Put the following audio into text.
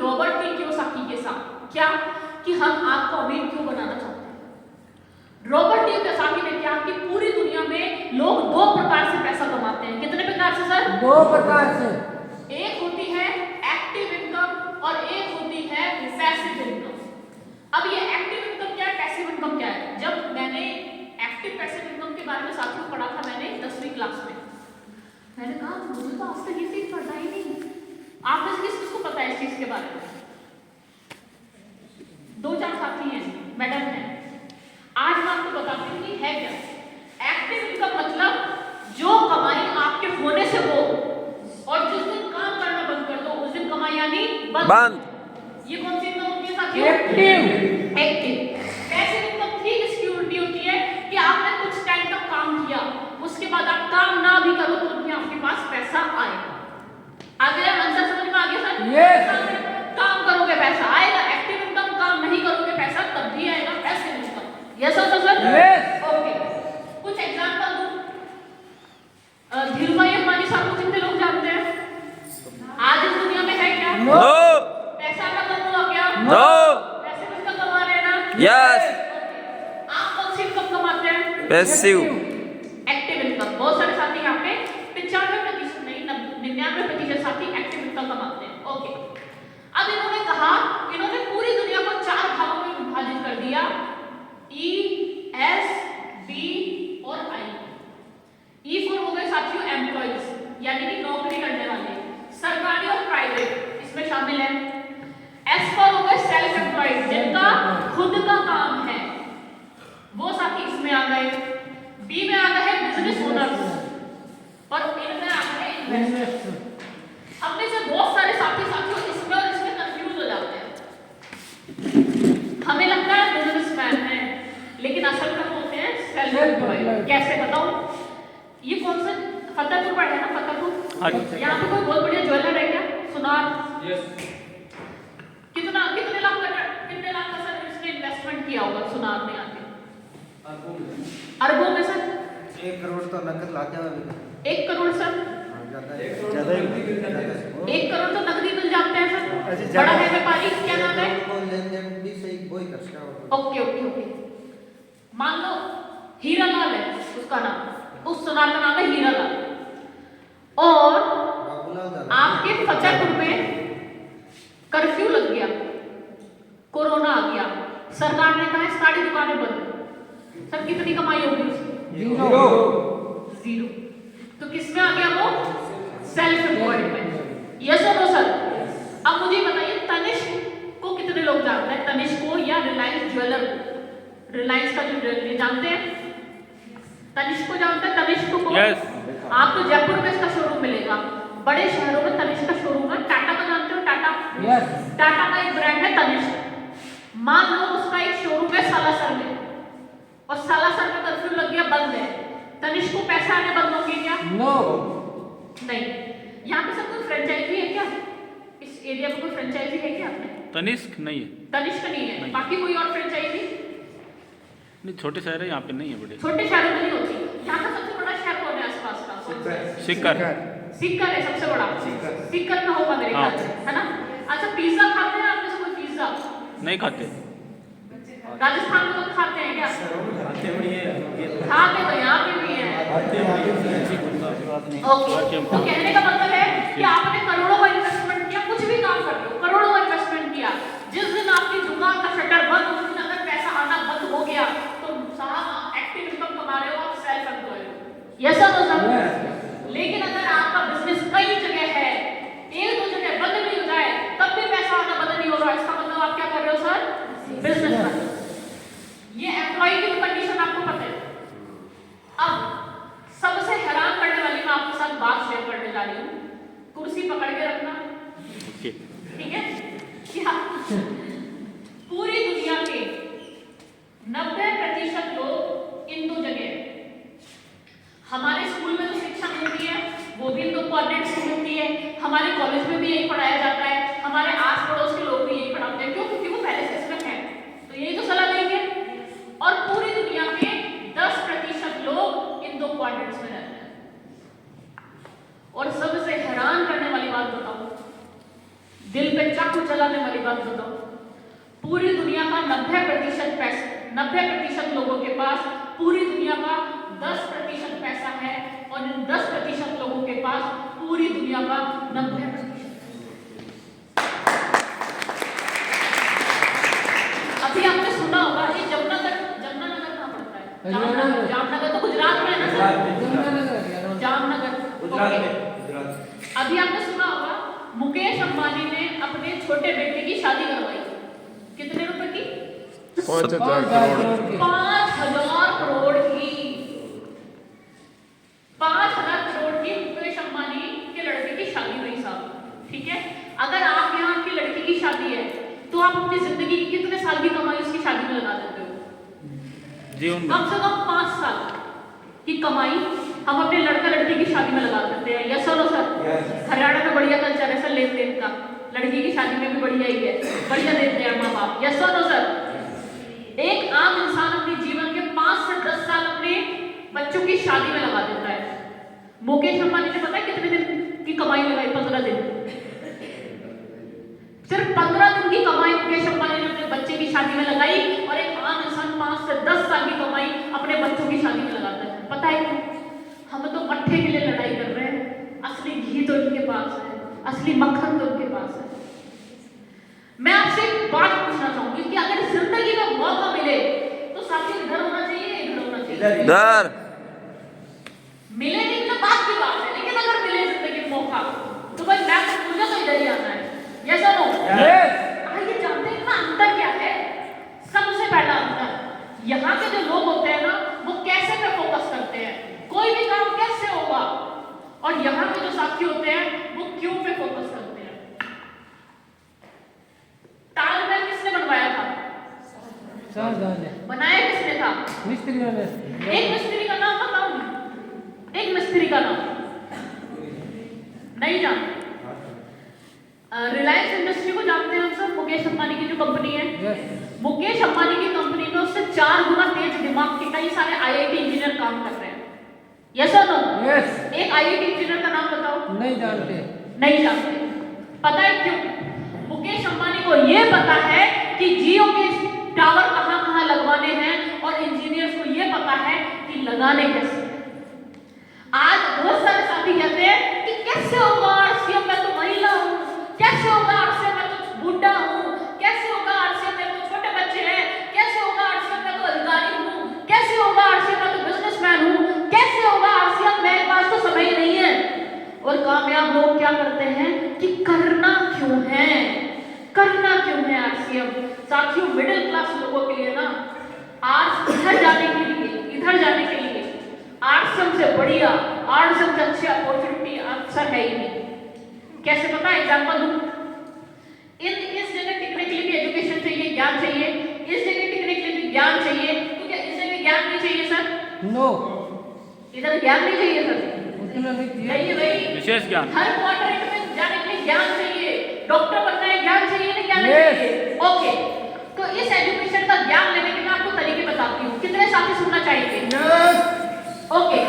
Robert T Kiyosaki के साथ, क्या कि हम आपको अमीर क्यों बनाना चाहते हैं। रॉबर्ट टी कियोसाकी ने क्या कि पूरी दुनिया में लोग दो प्रकार से पैसा कमाते हैं। कितने प्रकार से सर? दो प्रकार से। एक होती है एक्टिव इनकम और एक होती है पैसिव इनकम। अब ये एक्टिव इनकम क्या है, पैसिव इनकम क्या है? जब मैंने एक्टिव पैसिव इनकम के बारे में साथियों पढ़ा था मैंने 10वीं क्लास में, मैंने कहा मुझे तो आज तक ये चीज पढ़ा ही नहीं। आप में से किसको पता है इस चीज के बारे में? दो चार साथी हैं, मैडम हैं। आज मैं आपको बताती हूँ कि है क्या एक्टिव इनकम। मतलब जो कमाई आपके होने से हो और जिस दिन काम करना बंद कर दो उस दिन कमाई यानी बंद। ये कौन सी इनकम होती है साथियों? एक्टिव। एक्टिव। पैसिव इनकम ठीक इसकी उल्टी होती है कि आपने कुछ टाइम तक काम किया, उसके बाद आप काम ना भी करो तो भी आपके पास पैसा आएगा। आगे आंसर समझ में आ गया सर? यस। काम करोगे पैसा आएगा। एक्टिव इनकम, काम नहीं करोगे पैसा तब भी आएगा। पैसिव इनकम यस और सर? यस। ओके, कुछ एग्जांपल दूं। धीरूभाई अंबानी साहब को कितने लोग जानते हैं? आज इस दुनिया में है क्या? नो। पैसा का कम हुआ क्या? नो। पैसे किसका कमा रहे हैं ना? यस। आप कौन सी इनकम कमाते हैं? पैसिव। Active income. बहुत सारे साथी यहाँ पे 95% नहीं 99% साथी एक्टिव इनकम कमाते हैं। ओके, अब इन्होंने कहा, इन्होंने पूरी दुनिया को 4 भागों में विभाजित कर दिया, ई, एस, बी और आई। ई फॉर हो गए साथियों एम्प्लॉइज, यानी कि नौकरी करने वाले, सरकारी और प्राइवेट इसमें शामिल है। एस फॉर हो गए सेल्फ एम्प्लॉइड, जिनका खुद का काम है, वो साथी इसमें आ गए। बी में आ गए हैं बिजनेस ओनर्स और इनमें आ गए इन्वेस्टर्स। अब में से बहुत सारे साथियों इसमें और इसमें कंफ्यूज हो जाते हैं। हमें लगता है बिजनेसमैन है लेकिन असल में होते हैं सेल्फ एम्प्लॉयड। कैसे बताऊं? ये कौन सा फतेहपुर पड़ा है ना? फतेहपुर, यहाँ पे कोई बहुत बढ़िया ज्वेलर है क्या? सुनार। यस। कितने लाख का सर इसने इन्वेस्टमेंट किया होगा सुनार में आके? अरबों में सर। 1 करोड़ तो नकद लाते हैं। 1 करोड़ सर? ज्यादा 1 करोड़ तो नकदी मिल जाते हैं सर। बड़ा है व्यापारी, क्या नाम है? लेन-देन भी सही कोई कर सकता है। ओके ओके ओके, मान लो हीरालाल है उसका नाम, उस सुनार का नाम है हीरालाल, और आपके फतेहपुर में कर्फ्यू लग गया, कोरोना आ गया, सरकार ने कहा सारी दुकानें बंद। सर कितनी कमाई होगी उसकी? जीरो। तो किसमें आ गया वो? सेल्फ एम्प्लॉयड में। यस और नो सर? अब मुझे बताइए तनिष्क को कितने लोग जानते हैं? तनिष्क को या रिलायंस ज्वेलर को? रिलायंस का जो ज्वेलरी जानते हैं? तनिष्क को जानते हैं? तनिष्क को यस। आपको जयपुर में इसका शोरूम मिलेगा, बड़े शहरों में तनिष्क का शोरूम है। टाटा को जानते हो? टाटा, यस। टाटा का एक ब्रांड है तनिष्क। मान लो उसका एक शोरूम है सालासर में और सालासर में कर्फ्यू लग गया, बंद है, तनिष्क को पैसा आने बंद होंगे क्या? नो। नहीं। यहाँ पे सब कोई फ्रेंचाइजी है क्या? इस एरिया में कोई फ्रेंचाइजी है क्या? तनिष्क नहीं है। तनिष्क नहीं है, नहीं। बाकी कोई और फ्रेंचाइजी? नहीं, छोटे शहर है, यहाँ पे नहीं है बड़े। छोटे शहरों में नहीं होती। यहाँ का सबसे बड़ा शहर कौन है आसपास का? सिक्कर। सीकर है सबसे बड़ा। सीकर में होगा मेरे ख्याल से, है ना? अच्छा, पिज्जा खाते हैं आप में से कोई? पिज्जा नहीं खाते। राजस्थान में तो खाते हैं क्या? खाते तो यहाँ पे भी है। ओके, तो कहने का मतलब है कि आपने करोड़ों का इन्वेस्टमेंट किया, कुछ भी काम कर लो, करोड़ों का इन्वेस्टमेंट किया, जिस दिन आपकी दुकान का शटर बंद, उस दिन अगर पैसा आना बंद हो गया तो साहब एक्टिव इनकम कमा रहे हो, आप सेल्फ एम्प्लॉयड हो। यस और नो सर? लेकिन अगर आपका बिजनेस कई जगह है, 1-2 जगह बंद भी हो जाए तब भी पैसा आना बंद नहीं हो रहा, इसका मतलब आप क्या कर रहे हो सर? बिजनेस कर रहे हो। ये एम्प्लॉय की कंडीशन आपको पता है। अब सबसे हैरान करने वाली मैं आपके साथ बात शेयर करने जा रही हूँ, कुर्सी पकड़ के रखना, ठीक है? क्या पूरी दुनिया के 90% लोग इन 2 जगह, हमारे स्कूल में जो शिक्षा मिलती है वो भी इन 2 कोऑर्डिनेट से मिलती है, हमारे कॉलेज में भी यही पढ़ाया जाता है, हमारे आस पड़ोस के लोग भी यही पढ़ाते हैं। क्यों? क्योंकि वो पहले से इसमें है, तो यही तो सलाह देंगे। और पूरी दुनिया के 10% लोग इन 2 कोऑर्डिनेट्स में रहते हैं। और सबसे हैरान करने वाली बात बताऊं, दिल पे चाकू चलाने वाली बात बताओ, पूरी दुनिया का 90% लोगों के पास पूरी दुनिया का 10% पैसा है, और इन 10% लोगों के पास पूरी दुनिया का 90%। अभी आपने सुना होगा ये जमुनानगर कहाँ पड़ता है? जामनगर तो गुजरात में है ना सर? जामनगर गुजरात ओके। में, गुजरात। अभी आपने सुना होगा मुकेश अंबानी ने अपने छोटे बेटे की शादी करवाई, कितने रुपए की? 5,000 करोड़ की। 5,000 करोड़ की। 5,000 करोड़ की मुकेश अंबानी के लड़के की शादी हुई साहब, ठीक है। अगर आप यहाँ की लड़की की शादी है तो आप अपनी जिंदगी की कितने साल की कमाई उसकी शादी में लगा देते हो? जीवन में कम से कम 5 साल की कमाई हम अपने लड़का लड़की की शादी में लगा देते हैं। यस और नो सर? हरियाणा में बढ़िया कल्चर है सर लेन देन का, लड़की की शादी में भी बढ़िया ही है, बढ़िया देते हैं माँ बाप। यस और नो सर? एक आम इंसान अपने जीवन के 5 से 10 साल अपने बच्चों की शादी में लगा देता है। मुकेश अंबानी ने पता है कितने दिन की कमाई लगाई? 15 दिन। सिर्फ 15 दिन की कमाई मुकेश अंबानी ने अपने बच्चे की शादी में लगाई, और एक आम इंसान 5 से 10 साल की कमाई अपने बच्चों की शादी में लगाता है। पता है क्यों? हम तो मट्ठे के लिए लड़ाई कर रहे हैं, असली घी तो इनके पास है, असली मक्खन तो इनके पास है। मैं आपसे एक बात पूछना चाहूंगी कि अगर जिंदगी में मौका मिले तो साथी इधर होना चाहिए, इधर होना चाहिए? दर मिले नहीं तो बात की बात है, लेकिन अगर मिले जिंदगी में मौका तो भाई मुझे तो इधर ही आना है। यस और नो? आइए जानते हैं ना अंतर क्या है। सबसे पहला अंतर, यहाँ के जो लोग होते हैं ना वो कैसे पे फोकस करते हैं, कोई भी काम कैसे होगा, और यहाँ के जो साथी होते हैं वो क्यों पे फोकस करते हैं। ताजमहल किसने बनवाया था? बनाया किसने था? मिस्त्रियों ने। एक मिस्त्री का नाम बताओ, एक मिस्त्री का नाम नहीं जानते? रिलायंस इंडस्ट्री को जानते हैं हम सब, मुकेश अंबानी की जो कंपनी है। मुकेश अंबानी की कंपनी में उससे 4 गुना तेज दिमाग के कई सारे आईआईटी इंजीनियर काम कर रहे हैं। यस और नो? यस। एक आईआईटी इंजीनियर का नाम बताओ। नहीं जानते। नहीं जानते। पता है क्यों? मुकेश अंबानी को यह पता है कि जियो के टावर कहां-कहां लगवाने हैं, और इंजीनियर्स को यह पता है कि लगाने कैसे। आज बहुत सारे साथी कहते हैं कि कैसे होगा आरसीएम, मैं तो महिला हूं, कैसे होगा आरसीएम, मैं तो बूढ़ा हूं, कैसे होगा आरसीएम, मेरे तो छोटे बच्चे हैं, कैसे होगा आरसीएम, मैं तो अधिकारी हूं, कैसे होगा आरसीएम, मैं तो बिजनेसमैन हूं, कैसे होगा आरसीएम, मेरे पास तो समय ही नहीं है। और कामयाब लोग क्या करते हैं कि करना क्यों है, करना क्यों है आरसीएम। साथियों, मिडिल क्लास लोगों के लिए ना आज इधर जाने के लिए आरसीएम से बढ़िया, आरसीएम से अच्छी अपॉर्चुनिटी अक्सर है ही नहीं। कैसे पता है? एग्जांपल दूं, इस जगह टिकने के लिए भी एजुकेशन चाहिए, ज्ञान चाहिए, इस जगह टिकने के लिए भी ज्ञान चाहिए, तो क्या इस जगह ज्ञान नहीं चाहिए सर? नो, इधर ज्ञान नहीं चाहिए सर? उतना नहीं चाहिए। चाहिए भाई, विशेष ज्ञान। हर क्वाड्रेंट में जाने के लिए ज्ञान चाहिए, डॉक्टर बनना है ज्ञान चाहिए ना, ज्ञान Yes. चाहिए। ओके, तो इस एजुकेशन का ज्ञान लेने के मैं आपको तरीके बताती हूँ, कितने साथी सुनना चाहेंगे? ओके,